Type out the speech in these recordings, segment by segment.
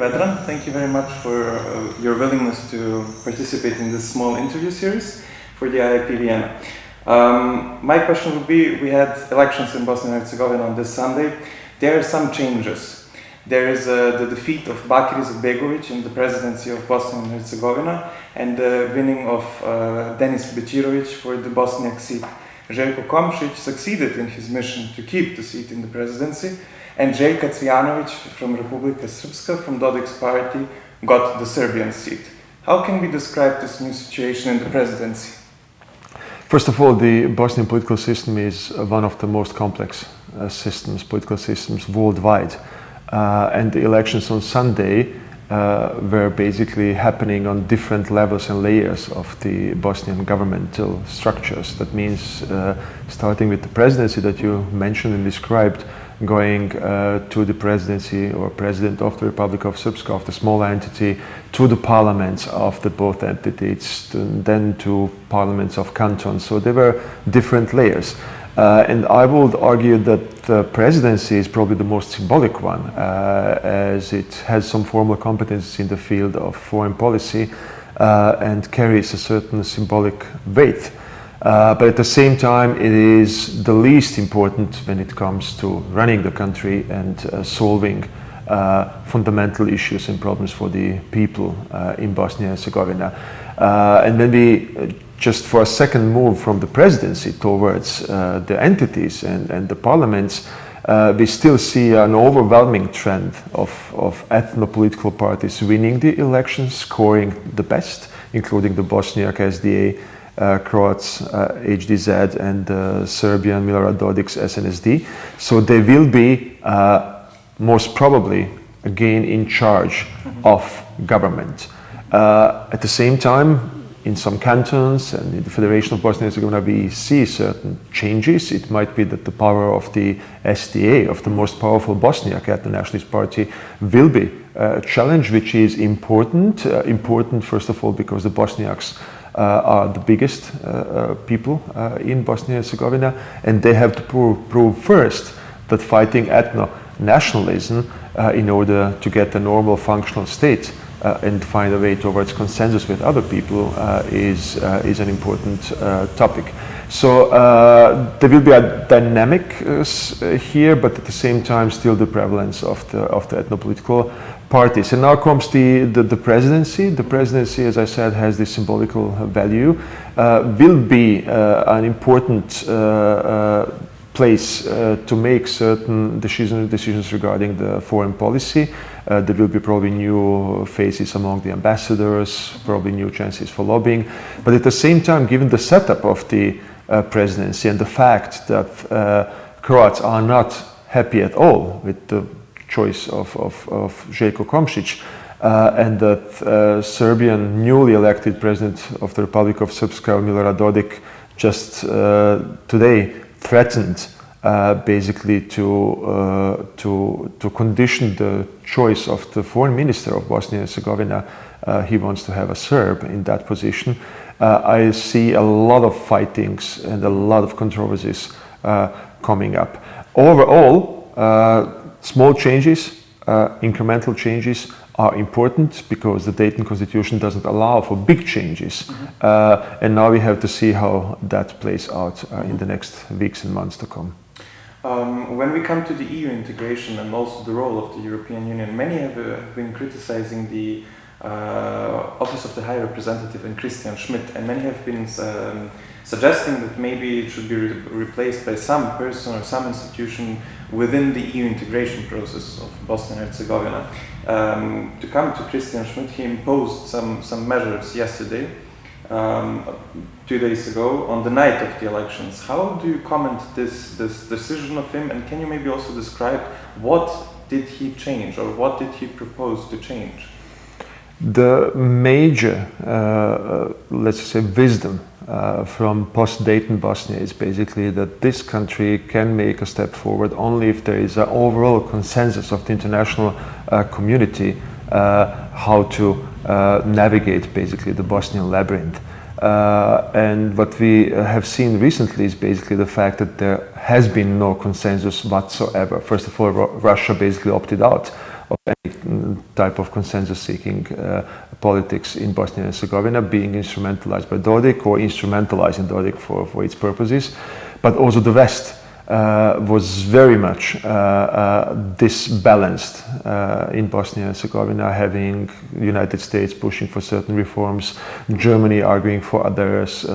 Vedran, thank you very much for your willingness to participate in this small interview series for the OIIP Vienna. My question would be, we had elections in Bosnia and Herzegovina on this Sunday. There are some changes. There is the defeat of Bakir Izetbegovic in the presidency of Bosnia and Herzegovina and the winning of Denis Bećirović for the Bosniak seat. Željko Komšić succeeded in his mission to keep the seat in the presidency, and Željka Cvijanović from Republika Srpska, from Dodik's party, got the Serbian seat. How can we describe this new situation in the presidency? First of all, the Bosnian political system is one of the most complex political systems worldwide. And the elections on Sunday were basically happening on different levels and layers of the Bosnian governmental structures. That means starting with the presidency that you mentioned and described, going to the presidency or president of the Republic of Srpska, of the small entity, to the parliaments of the both entities, then to parliaments of cantons. So there were different layers. And I would argue that the presidency is probably the most symbolic one, as it has some formal competence in the field of foreign policy and carries a certain symbolic weight. But at the same time, it is the least important when it comes to running the country and solving fundamental issues and problems for the people in Bosnia and Herzegovina. And when we just for a second move from the presidency towards the entities and the parliaments, we still see an overwhelming trend of ethno-political parties winning the elections, scoring the best, including the Bosniak SDA, Croats HDZ, and Serbian Milorad Dodik's SNSD. So they will be most probably again in charge of government. At the same time, in some cantons and in the Federation of Bosnia and Herzegovina, we see certain changes. It might be that the power of the SDA, of the most powerful Bosniak ethno-nationalist party, will be a challenge, which is important. Important, first of all, because the Bosniaks are the biggest people in Bosnia and Herzegovina, and they have to prove first that fighting ethno-nationalism in order to get a normal functional state and find a way towards consensus with other people is an important topic. So there will be a dynamic here, but at the same time still the prevalence of the ethno-political parties. And now comes the presidency. The presidency, as I said, has this symbolical value, will be an important place to make certain decisions regarding the foreign policy. There will be probably new faces among the ambassadors, probably new chances for lobbying. But at the same time, given the setup of the presidency and the fact that Croats are not happy at all with the choice of Željko Komšić, and that Serbian newly elected president of the Republic of Srpska, Milorad Dodik, just today threatened basically to condition the choice of the foreign minister of Bosnia and Herzegovina. He wants to have a Serb in that position. I see a lot of fightings and a lot of controversies coming up. Overall, small changes, incremental changes are important because the Dayton Constitution doesn't allow for big changes. And now we have to see how that plays out in the next weeks and months to come. When we come to the EU integration and also the role of the European Union, many have been criticizing the Office of the High Representative and Christian Schmidt, and many have been suggesting that maybe it should be replaced by some person or some institution within the EU integration process of Bosnia and Herzegovina. To come to Christian Schmidt, he imposed some measures yesterday, 2 days ago, on the night of the elections. How do you comment this decision of him, and can you maybe also describe what did he change or what did he propose to change? The major, let's say, wisdom from post-Dayton Bosnia is basically that this country can make a step forward only if there is an overall consensus of the international community how to navigate basically the Bosnian labyrinth. And what we have seen recently is basically the fact that there has been no consensus whatsoever. First of all, Russia basically opted out of any type of consensus-seeking politics in Bosnia and Herzegovina being instrumentalized by Dodik or instrumentalizing Dodik for its purposes. But also the West was very much disbalanced in Bosnia and Herzegovina, having the United States pushing for certain reforms, Germany arguing for others,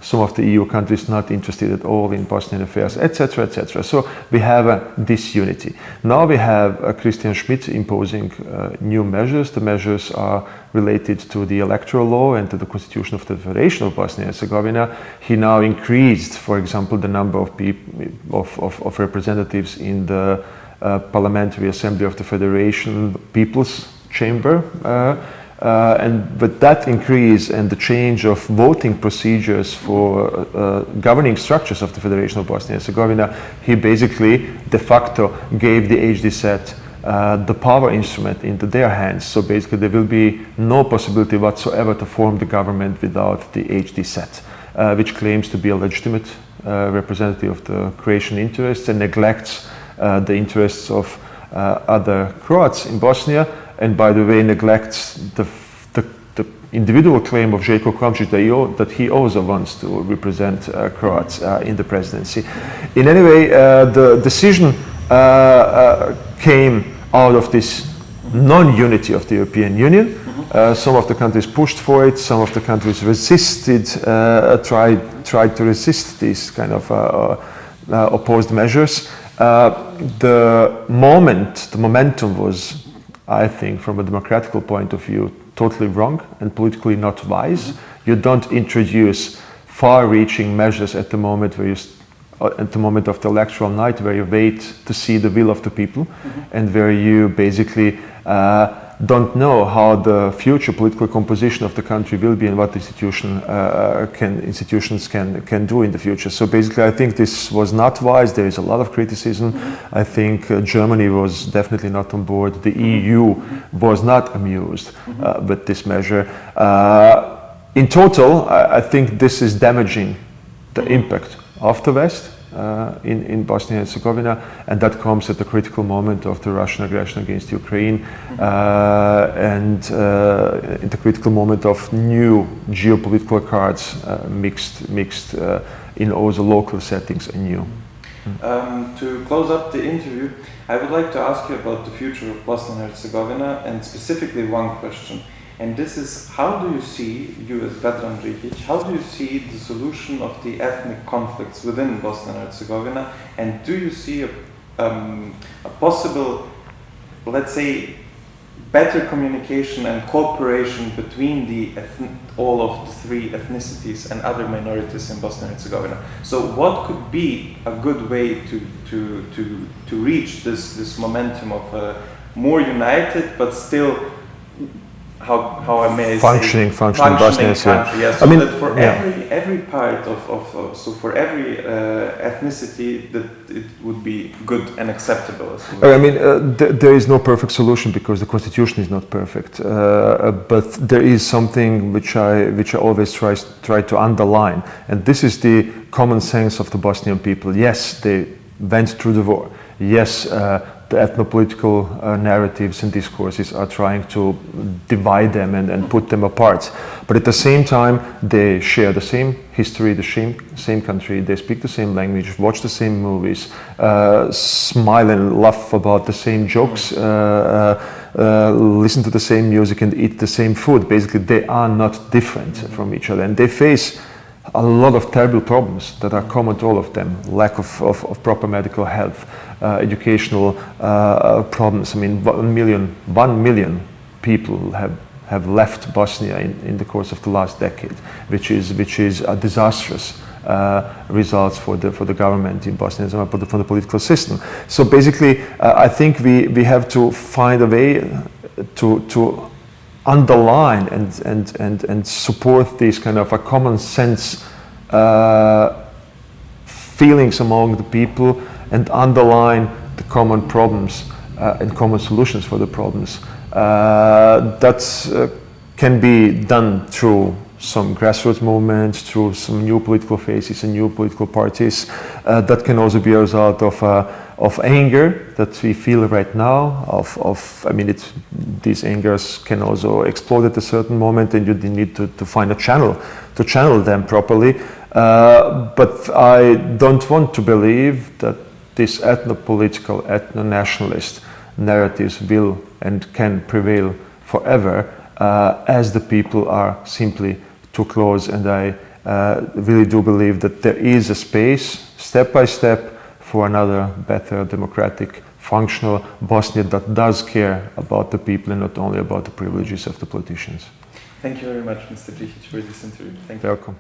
some of the EU countries not interested at all in Bosnian affairs, etc., etc. So we have a disunity. Now we have Christian Schmidt imposing new measures. The measures are related to the electoral law and to the constitution of the Federation of Bosnia and Herzegovina. He now increased, for example, the number of of representatives in the Parliamentary Assembly of the Federation People's Chamber. And with that increase and the change of voting procedures for governing structures of the Federation of Bosnia and Herzegovina, he basically de facto gave the HD set the power instrument into their hands. So basically there will be no possibility whatsoever to form the government without the HD set, which claims to be a legitimate representative of the Croatian interests and neglects the interests of other Croats in Bosnia, and by the way neglects the individual claim of Željko Komšić that he also wants to represent Croats in the presidency. In any way, the decision came out of this non-unity of the European Union. Some of the countries pushed for it, some of the countries resisted, tried to resist these kind of opposed measures. The momentum was, I think, from a democratic point of view, totally wrong and politically not wise. You don't introduce far-reaching measures at the moment where at the moment of the electoral night, where you wait to see the will of the people, and where you basically don't know how the future political composition of the country will be and what institutions can do in the future. So basically I think this was not wise. There is a lot of criticism. I think Germany was definitely not on board. The EU was not amused with this measure. In total, I think this is damaging the impact of the West in Bosnia and Herzegovina, and that comes at the critical moment of the Russian aggression against Ukraine and in the critical moment of new geopolitical cards mixed in also local settings anew. To close up the interview, I would like to ask you about the future of Bosnia and Herzegovina, and specifically one question. And this is, how do you see, you as Vedran Dzihic, how do you see the solution of the ethnic conflicts within Bosnia and Herzegovina? And do you see a possible, let's say, better communication and cooperation between all of the three ethnicities and other minorities in Bosnia and Herzegovina? So what could be a good way to reach this momentum of a more united but still how I may functioning say, Bosnia. Yeah, so I mean, that for every part so for every ethnicity that it would be good and acceptable. I mean, there is no perfect solution because the constitution is not perfect. But there is something which I always try to underline, and this is the common sense of the Bosnian people. Yes, they went through the war. Yes. The ethno-political narratives and discourses are trying to divide them and put them apart. But at the same time, they share the same history, the same country, they speak the same language, watch the same movies, smile and laugh about the same jokes, listen to the same music and eat the same food. Basically, they are not different from each other, and they face a lot of terrible problems that are common to all of them. Lack of proper medical health, educational problems. I mean, 1 million people have left Bosnia in the course of the last decade, which is a disastrous results for the government in Bosnia and Herzegovina, for the political system. So basically, I think we have to find a way to underline and support these kind of a common sense feelings among the people, and underline the common problems and common solutions for the problems. That can be done through some grassroots movements, through some new political faces and new political parties. That can also be a result of of anger that we feel right now. I mean, these angers can also explode at a certain moment, and you need to find a channel to channel them properly. But I don't want to believe that these ethno-political, ethno-nationalist narratives will and can prevail forever, as the people are simply too close. And I really do believe that there is a space, step by step, for another better, democratic, functional Bosnia that does care about the people and not only about the privileges of the politicians. Thank you very much, Mr. Dzihic, for this interview. Thank you. Welcome.